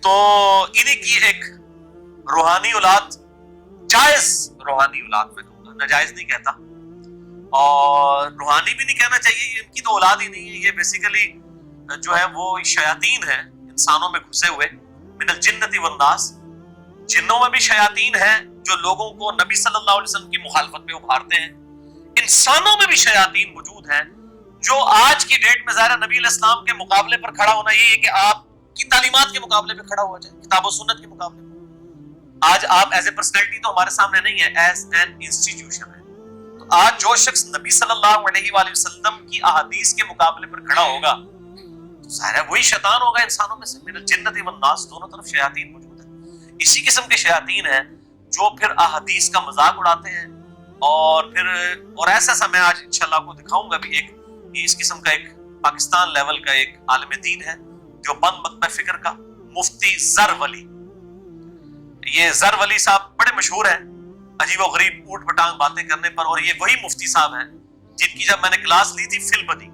تو انہیں کی ایک روحانی اولاد، جائز روحانی اولاد میں کہوں گا، ناجائز نہیں کہتا، اور روحانی بھی نہیں کہنا چاہیے، ان کی تو اولاد ہی نہیں ہے، یہ بیسیکلی جو ہے وہ شیاطین ہیں انسانوں میں گھسے ہوئے، من الجنۃ والناس، جنوں میں بھی شیاطین ہیں جو لوگوں کو نبی صلی اللہ علیہ وسلم کی مخالفت میں ابھارتے ہیں، انسانوں میں بھی شیاطین موجود ہیں جو آج کی ڈیٹ میں ظاہر نبی علیہ السلام کے مقابلے پر کھڑا ہونا یہ ہے کہ آپ کی تعلیمات کے مقابلے پہ کھڑا ہوا جائے، کتاب و سنت کے مقابلے پہ۔ آج آپ ایز اے پرسنالٹی تو ہمارے سامنے نہیں ہے، ایز این انسٹیٹیوشن ہے۔ تو آج جو شخص نبی صلی اللہ علیہ وآلہ وسلم کی احادیث کے مقابلے پر کھڑا ہوگا تو ظاہر ہے وہی شیطان ہوگا انسانوں میں سے، من الجنۃ والناس، دونوں طرف شیاطین موجود ہیں۔ اسی قسم کے شیاطین ہیں جو پھر احادیث کا مذاق اڑاتے ہیں، اور پھر اور ایسا میں آج انشاءاللہ آپ کو دکھاؤں گا بھی ایک اس قسم کا ایک پاکستان لیول کا ایک عالم دین ہے جو بند مکتب فکر کا مفتی زر ولی، یہ زر ولی صاحب بڑے مشہور ہیں عجیب و غریب اوٹ پٹانگ باتیں کرنے پر، اور یہ وہی مفتی صاحب ہیں جن کی جب میں نے کلاس لی تھی فل بدی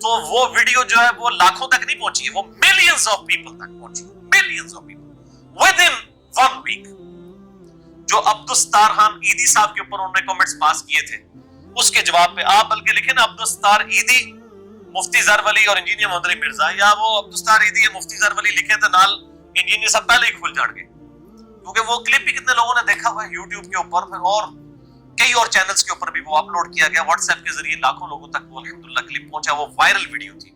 تو وہ ویڈیو جو ہے وہ لاکھوں تک نہیں پہنچی، وہ ملینز آف پیپل تک پہنچی، millions of people with in 1 week. جو عبدالستار خان عیدی صاحب کے اوپر انہوں نے کمنٹس پاس کیے تھے اس کے جواب پہ آپ بلکہ لکھیں نا عبدالستار عیدی، مفتی زر ولی اور انجینئر محمد علی مرزا، یا وہ عبدالستار عیدی یا مفتی زر ولی لکھیں تو نال انجینئر صاحب پہلے ہی کھل جان گے، کیونکہ وہ کلپ بھی کتنے لوگوں نے دیکھا ہوا ہے یوٹیوب کے اوپر، پھر اور کئی اور چینلز کے اوپر بھی وہ اپلوڈ کیا گیا، واٹس ایپ کے ذریعے لاکھوں لوگوں تک وہ الحمدللہ کلپ پہنچا، وہ وائرل ویڈیو تھی۔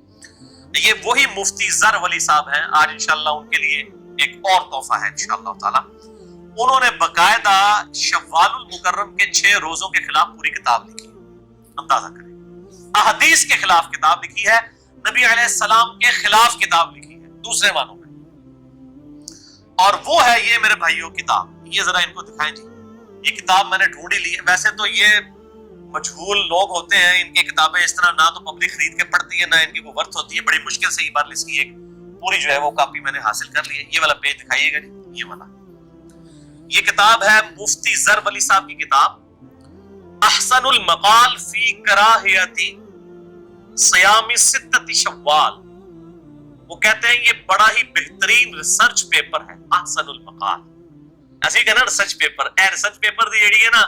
یہ وہی مفتی زر ولی صاحب ہیں، آج انشاءاللہ ان کے لیے ایک اور تحفہ ہے انشاءاللہ تعالی۔ انہوں نے باقاعدہ شوال المکرم کے 6 روزوں کے خلاف پوری کتاب لکھی، اندازہ کریں، احادیث کے خلاف کتاب لکھی ہے، نبی علیہ السلام کے خلاف کتاب لکھی ہے دوسرے معنوں میں، اور وہ ہے یہ میرے بھائیوں کتاب، یہ ذرا ان کو دکھائیں جی، یہ کتاب میں نے ڈھونڈی لی ہے، ویسے تو یہ مجہول لوگ ہوتے ہیں، ان کی کتابیں اس طرح نہ تو پبلک خرید کے پڑھتی ہے نہ ان کی کوئی ورتھ ہوتی ہے، بڑی مشکل سے یہ اس کی ایک پوری جو ہے وہ کاپی میں نے حاصل کر لی ہے۔ یہ والا پیج دکھائیے گا جی، یہ والا، یہ کتاب ہے مفتی زر ولی صاحب کی کتاب احسن المقال فی کراہیت صیام 6 شوال۔ وہ کہتے ہیں یہ بڑا ہی بہترین ریسرچ پیپر ہے، احسن المقال، ایسے ہی کہنا ریسرچ پیپر، اے ریسرچ پیپر دی جیڑی ہے نا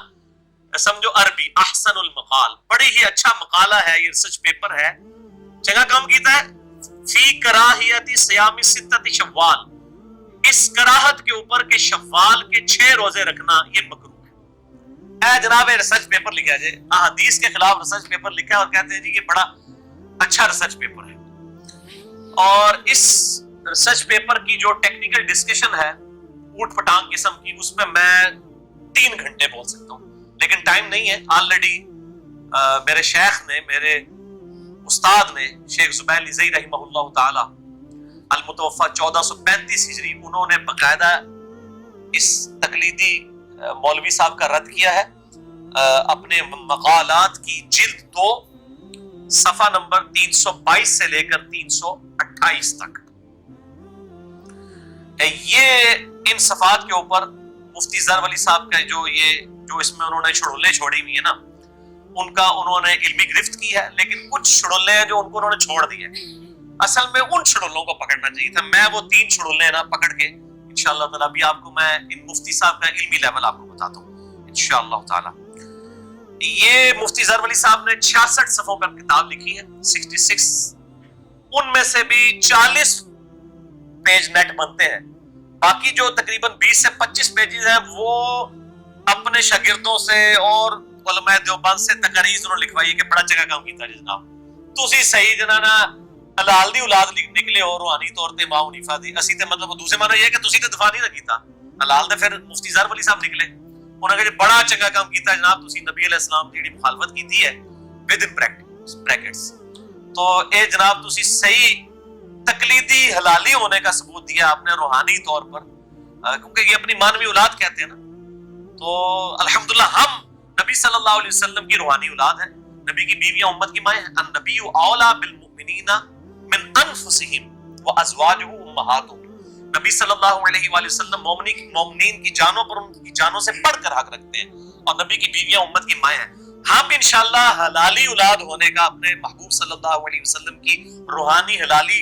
سمجھو عربی، احسن المقال، بڑی ہی اچھا مقالہ ہے، یہ ریسرچ پیپر ہے، چنگا کام کیتا ہے، فی کراہیت صیام 6 شوال، اس کراہت کے اوپر کہ شوال کے 6 روزے رکھنا یہ مکروہ ہے۔ اے جناب ریسرچ پیپر لکھا ہے، احادیث کے خلاف ریسرچ پیپر لکھا ہے، اور کہتے ہیں جی یہ بڑا اچھا ریسرچ پیپر ہے، اور اس ریسرچ پیپر کی جو ٹیکنیکل ڈسکشن ہے اوٹ پٹانگ قسم کی، اس میں 3 گھنٹے بول سکتا ہوں، لیکن ٹائم نہیں ہے، آلریڈی میرے شیخ نے، میرے استاد نے، شیخ زبیر لزئی رحمہ اللہ تعالی المتوفی 1435 ہجری، انہوں نے باقاعدہ اس تقلیدی مولوی صاحب کا رد کیا ہے اپنے مقالات کی جلد 2 صفحہ نمبر 322 سے لے کر 328 تک۔ یہ ان صفحات کے اوپر مفتی زر ولی صاحب کا جو اس میں انہوں نے چھڑولے چھوڑی ہوئی ہے نا، ان کا انہوں نے علمی گرفت کی ہے، لیکن کچھ چھڑولے ہیں جو ان کو انہوں نے چھوڑ دی ہے، اصل میں ان چھڑولوں کو پکڑنا چاہیے تھا۔ میں وہ 3 چھڑولے نا پکڑ کے انشاءاللہ تعالیٰ ابھی آپ کو میں ان مفتی صاحب کا علمی لیول آپ کو بتاتا ہوں انشاءاللہ تعالیٰ۔ یہ مفتی زر ولی صاحب نے 66 صفحوں پر کتاب لکھی ہے، 66، ان میں سے بھی 40 پیج نیٹ بنتے ہیں، باقی جو تقریباً 20 سے 25 پیجز ہیں وہ اپنے شاگردوں سے اور علماء دیوبند سے تقاریر انہوں نے لکھوائی ہے کہ بڑا چنگا کام کیتا جناب، تسی صحیح جنانا حلال دی اولاد نکلے اور روحانی طور تے ماں حنیفہ دی، اسی تے مطلب دوسرے معنی یہ ہے کہ تسی تے دفاع نہیں نہ کیتا حلال دے، پھر مفتی زر ولی صاحب نکلے انہوں نے کہا بڑا چنگا کام کیتا جناب، تسی نبی علیہ السلام کی مخالفت کیتی ہے ود ان بریکٹس، تو اے جناب تسی صحیح تقلیدی حلالی ہونے کا ثبوت دیا آپ نے روحانی طور پر، کیونکہ یہ اپنی مانوی اولاد کہتے ہیں نا، تو الحمدللہ ہم نبی صلی اللہ علیہ وسلم کی روحانی اولاد ہیں، نبی کی بیویاں امت کی مائیں ہیں، النبی اولا بالمؤمنین من انفسہم وازواجہ امہاتہم، نبی صلی اللہ علیہ وآلہ وسلم مومنین کی جانوں پر ان کی جانوں سے بڑھ کر حق رکھتے ہیں، اور نبی کی بیویاں امت کی مائیں ہیں۔ ہم انشاءاللہ حلالی اولاد ہونے کا، اپنے محبوب صلی اللہ علیہ وسلم کی روحانی حلالی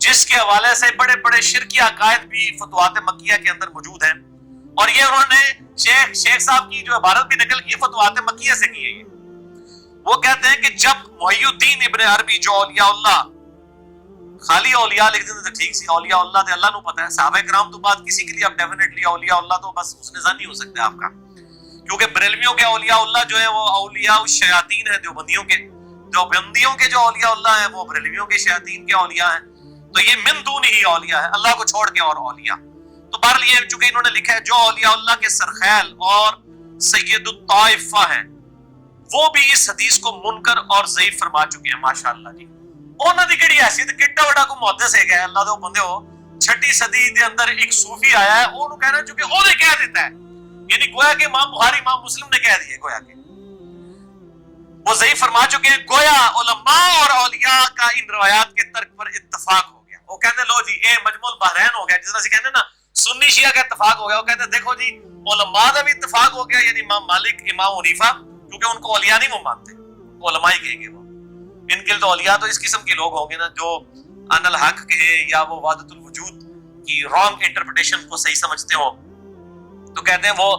جس کے حوالے سے بڑے بڑے شرکی عقائد بھی فتوحات مکیہ کے اندر موجود ہیں، اور یہ انہوں نے شیخ صاحب کی جو عبارت بھی نقل کی فتوحات مکیہ سے کی ہے۔ وہ کہتے ہیں کہ جب محی الدین ابن عربی جو اولیاء اللہ، خالی اولیاء لکھ دیتے تو ٹھیک سی، اولیاء اللہ تو اللہ نو پتہ ہے، صحابہ کرام تو بات کسی کے لیے اب ڈیفینیٹلی اولیاء اللہ تو بس اس نے ظن نہیں ہو سکتا آپ کا، کیونکہ بریلویوں کے اولیاء اللہ جو ہے وہ اولیاء الشیاطین ہیں، دیوبندیوں کے جو اولیاء اللہ ہیں وہ بریلویوں کے شیاطین کے اولیاء ہیں، تو یہ من دون ہی اولیاء ہے، اللہ کو چھوڑ کے اور اولیاء۔ تو بہرحال یہ چونکہ انہوں نے لکھا ہے جو اولیاء اللہ کے سرخیل اور سید الطائفہ ہیں وہ بھی اس حدیث کو منکر اور ضعیف فرما چکے ہیں، ماشاءاللہ جی۔ انہاں دی کیڑی حیثیت، کڈا بڑا کو محدث ہے کہ اللہ دے بندے ہو، 6 صدی دے اندر ایک صوفی آیا ہے، اونوں کہنا چونکہ او نے کہہ دیتا ہے، یعنی گویا کہ امام بخاری امام مسلم نے کہہ دیا، گویا کہ وہ ضعیف فرما چکے ہیں، گویا علماء اور اولیاء کا ان روایات کے ترک پر اتفاق ہو گیا۔ وہ کہتے ہیں لو جی اے مجمع البحرین ہو گیا، جس طرح سے کہتے ہیں نا سنی شیعہ کا اتفاق ہو گیا، وہ کہتے ہیں دیکھو جی علماء کا بھی اتفاق ہو گیا، یعنی امام مالک امام حنیفہ، کیونکہ ان کو اولیاء نہیں وہ مانتے، وہ علماء ہی کہیں گے، وہ ان کے تو اولیاء تو اس قسم کے لوگ ہوں گے نا جو ان الحق کے یا وہ وحدت الوجود کی رانگ انٹرپریٹیشن کو صحیح سمجھتے ہو، تو کہتے ہیں وہ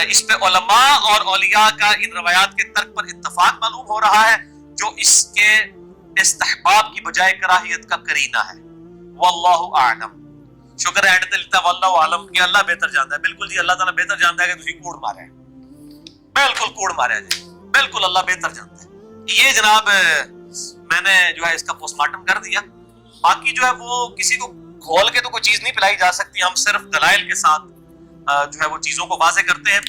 اس پہ علماء اور اولیاء کا ان روایات کے ترک پر اتفاق معلوم ہو رہا ہے، جو اس کے استحباب کی بجائے کراہیت کا قرینہ ہے۔ واللہ اعلم۔ شکر ہے اینڈ تے واللہ اعلم کہ اللہ بہتر جانتا ہے۔ بالکل جی اللہ تعالیٰ بہتر جانتا ہے کہ تسی کوڑ مارے ہیں، بالکل کوڑ مارے ہیں جی، بالکل اللہ بہتر جانتا ہے۔ یہ جناب میں نے جو ہے اس کا پوسٹ مارٹم کر دیا، باقی جو ہے وہ کسی کو کھول کے تو کوئی چیز نہیں پلائی جا سکتی، ہم صرف دلائل کے ساتھ جو ہے وہ چیزوں کو واضح کرتے ہیں۔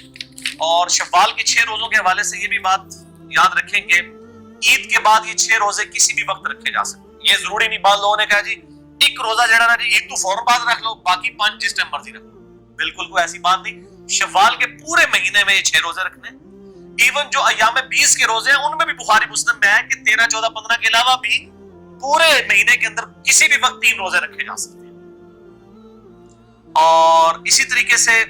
اور شوال کے 6 روزوں کے حوالے سے یہ بھی بات یاد رکھیں کہ عید کے بعد یہ 6 روزے کسی بھی وقت رکھے جا سکتے ہیں، یہ ضروری نہیں۔ بعض لوگوں نے کہا جی ایک روزہ جڑا نا جی عید تو فوراً بعد رکھ لو، باقی 5 جس ٹائم مرضی رکھ لو، بالکل کوئی ایسی بات نہیں۔ شوال کے پورے مہینے میں یہ 6 روزے رکھنے، ایون جو ایام 20 کے روزے ہیں ان میں بھی بخاری مسلم میں ہے کہ 13 14 15 کے علاوہ بھی پورے مہینے کے اندر کسی بھی وقت 3 روزے رکھے جا سکتے ہیں۔ اور اسی طریقے سے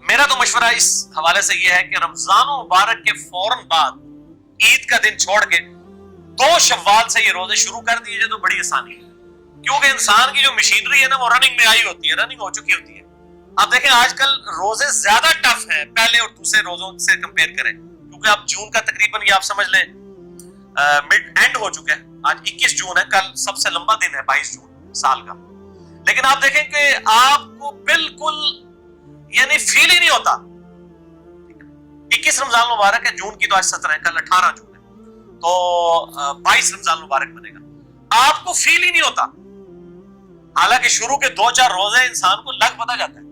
میرا تو مشورہ اس حوالے سے یہ ہے کہ رمضان مبارک کے فوراً بعد عید کا دن چھوڑ کے 2 شوال سے یہ روزے شروع کر دیے جائے تو بڑی آسانی ہے، کیونکہ انسان کی جو مشینری ہے نا وہ رننگ میں آئی ہوتی ہے، رننگ ہو چکی ہوتی ہے۔ اب دیکھیں آج کل روزے زیادہ ٹف ہیں پہلے اور دوسرے روزوں سے کمپیئر کریں، کیونکہ اب جون کا تقریباً یہ آپ سمجھ لیں مڈ اینڈ ہو چکا ہے، آج 21 جون ہے، کل سب سے لمبا دن ہے 22 جون سال کا، لیکن آپ دیکھیں کہ آپ کو بالکل یعنی فیل ہی نہیں ہوتا۔ 21 رمضان مبارک ہے، جون کی تو آج 17 ہے، کل 18 جون ہے، تو 22 رمضان مبارک بنے گا، آپ کو فیل ہی نہیں ہوتا، حالانکہ شروع کے 2-4 روزے انسان کو لگ پتا جاتا ہے،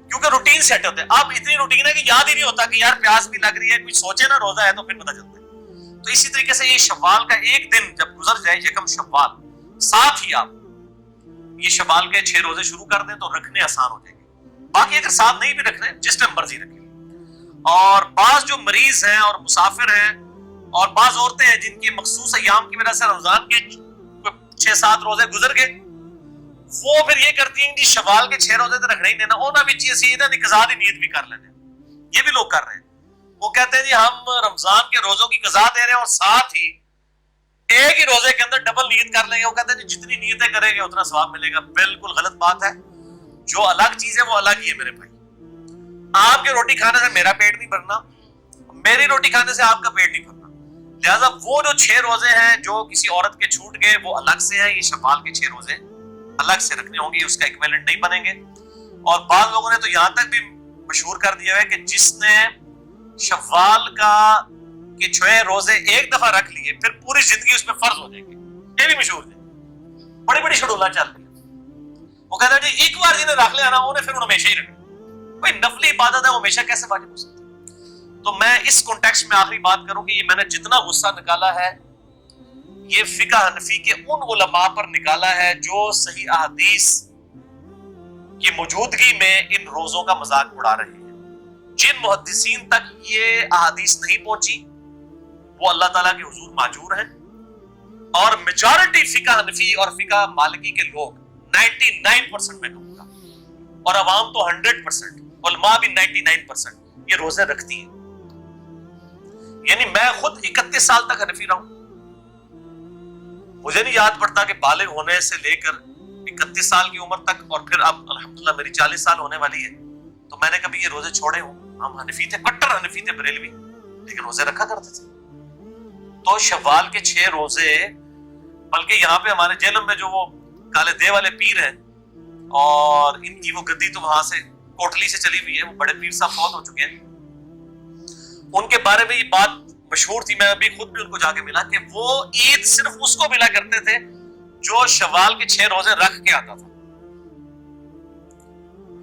کیونکہ روٹین سیٹ ہوتے ہیں۔ اب اتنی روٹین ہے کہ یاد ہی نہیں ہوتا کہ یار پیاس بھی لگ رہی ہے، کوئی سوچے نا روزہ ہے تو پھر پتا چلتا ہے۔ تو اسی طریقے سے یہ شوال کا ایک دن جب گزر جائے، یکم شوال، ساتھ ہی آپ یہ شوال کے 6 روزے شروع کر دیں تو رکھنے آسان ہو جائیں گے، باقی اگر ساتھ نہیں بھی رکھ رہے جس ٹائم مرضی رکھیں۔ اور بعض جو مریض ہیں اور مسافر ہیں اور بعض عورتیں ہیں جن کی مخصوص ایام کی وجہ سے رمضان کے 6-7 روزے گزر گئے، وہ پھر یہ کرتی ہیں کہ شوال کے 6 روزے تو رکھنے ہی دینا، انہاں بھی سیدھا قضا دی نیت بھی کر لینے، یہ بھی لوگ کر رہے ہیں۔ وہ کہتے ہیں جی ہم رمضان کے روزوں کی قضا دے رہے ہیں اور ساتھ ہی ایک ہی روزے کے اندر ڈبل نیت کر لیں گے، وہ کہتے ہیں جی جتنی نیتیں کریں گے اتنا ثواب ملے گا۔ بالکل غلط بات ہے، جو الگ چیز ہے وہ الگ ہی ہے میرے بھائی۔ آپ کے روٹی کھانے سے میرا پیٹ نہیں بھرنا، میری روٹی کھانے سے آپ کا پیٹ نہیں بھرنا، لہٰذا وہ جو 6 روزے ہیں جو کسی عورت کے چھوٹ گئے وہ الگ سے ہیں، یہ شوال کے 6 روزے الگ سے رکھنے ہوں گے، اس کا ایکویلنٹ نہیں بنیں گے۔ اور بعض لوگوں نے تو یہاں تک بھی مشہور کر دیا ہے کہ جس نے شوال کا کہ 6 روزے ایک دفعہ رکھ لیے پھر پوری زندگی اس پہ فرض ہو جائیں گے، یہ بھی مشہور ہے، بڑی بڑی شڈولیں چل رہی ہیں۔ وہ کہتے ہیں جی ایک بار جنہیں رکھ لیا نا انہیں پھر ہمیشہ ہی رکھنا، کوئی نفلی عبادت ہے وہ ہمیشہ کیسے واجب ہو سکتی ہے؟ تو میں اس کانٹیکسٹ میں آخری بات کروں کہ یہ میں نے جتنا غصہ نکالا ہے یہ فقہ حنفی کے ان علماء پر نکالا ہے جو صحیح احادیث کی موجودگی میں ان روزوں کا مذاق اڑا رہے ہیں۔ جن محدثین تک یہ احادیث نہیں پہنچی وہ اللہ تعالیٰ کے حضور ماجور ہیں، اور میجارٹی فقہ حنفی اور فقہ مالکی کے لوگ 99% میں کہوں گا، اور عوام تو 100%، علماء بھی 99% یہ روزے رکھتی ہیں۔ یعنی میں خود 31 سال تک حنفی رہا ہوں، مجھے نہیں یاد پڑتا کہ بالغ ہونے سے لے کر 31 سال کی عمر تک اور پھر اب الحمدللہ میری 40 سال ہونے والی ہے تو میں نے کبھی یہ روزے چھوڑے ہوں. ہم حنفی تھے, کٹر حنفی تھے بریلوی, لیکن روزے رکھا کرتے تھے. تو شوال کے 6 روزے, بلکہ یہاں پہ ہمارے جیلم میں جو وہ کالے دے والے پیر ہیں اور ان کی وہ گدی تو وہاں سے کوٹلی سے چلی ہوئی ہے, وہ بڑے پیر صاحب فوت ہو چکے ہیں, ان کے بارے میں یہ بات مشہور تھی, میں ابھی خود بھی ان کو جا کے ملا کہ وہ عید صرف اس کو ملا کرتے تھے جو شوال کے 6 روزے رکھ کے آتا تھا.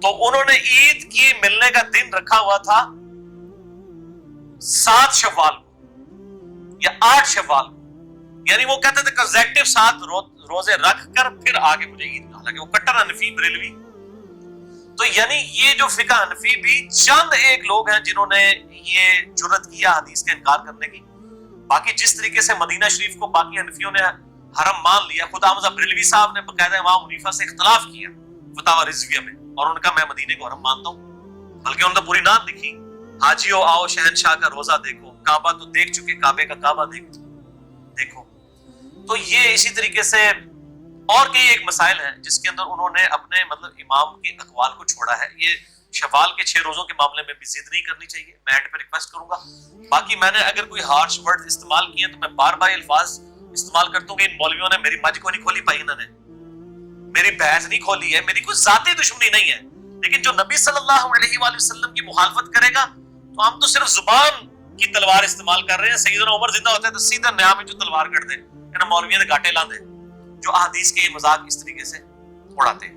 تو انہوں نے عید کی ملنے کا دن رکھا ہوا تھا 7 شوال کو یا 8 شوال کو, یعنی وہ کہتے تھے کنزیکٹیو 7 روزے رکھ کر پھر آگے مجھے عید, حالانکہ وہ کٹر حنفی بریلوی. تو یعنی یہ جو فقہ حنفی بھی چند ایک لوگ ہیں جنہوں نے یہ جرت کیا حدیث کا انکار کرنے کی. باقی جس طریقے سے مدینہ شریف کو باقی حنفیوں نے حرم مان لیا, خدا حافظ بریلوی صاحب نے باقاعدہ امام حنیفہ سے اختلاف کیا فتاوی رضویہ میں, اور ان کا میں مدینے کو حرم مانتا ہوں, بلکہ ان نے پوری نعت لکھی, حاجیو آؤ شہنشاہ کا روزہ دیکھو, کعبہ تو دیکھ چکے, کعبے کا کعبہ دیکھو. تو یہ اسی طریقے سے اور کئی ایک مسائل ہیں جس کے اندر انہوں نے اپنے مطلب امام کے اقوال کو چھوڑا ہے. یہ شوال کے 6 روزوں کے معاملے میں بھی ضد نہیں کرنی چاہیے, میں اینڈ پہ ریکویسٹ کروں گا. باقی میں نے اگر کوئی ہارش ورڈ استعمال کیے تو میں بار بار الفاظ استعمال کرتا ہوں کہ ان مولویوں نے میری مجھ کو نہیں کھولی پائی, انہوں نے میری بحث نہیں کھولی ہے, میری کوئی ذاتی دشمنی نہیں ہے, لیکن جو نبی صلی اللہ علیہ وآلہ وسلم کی مخالفت کرے گا تو ہم تو صرف زبان کی تلوار استعمال کر رہے ہیں. سیدنا عمر زندہ ہوتے ہیں تو سیدھا نیا میں جو تلوار کر دے, ان مولویوں نے گاٹے لاندے جو احادیث کے یہ مذاق اس طریقے سے اڑاتے ہیں.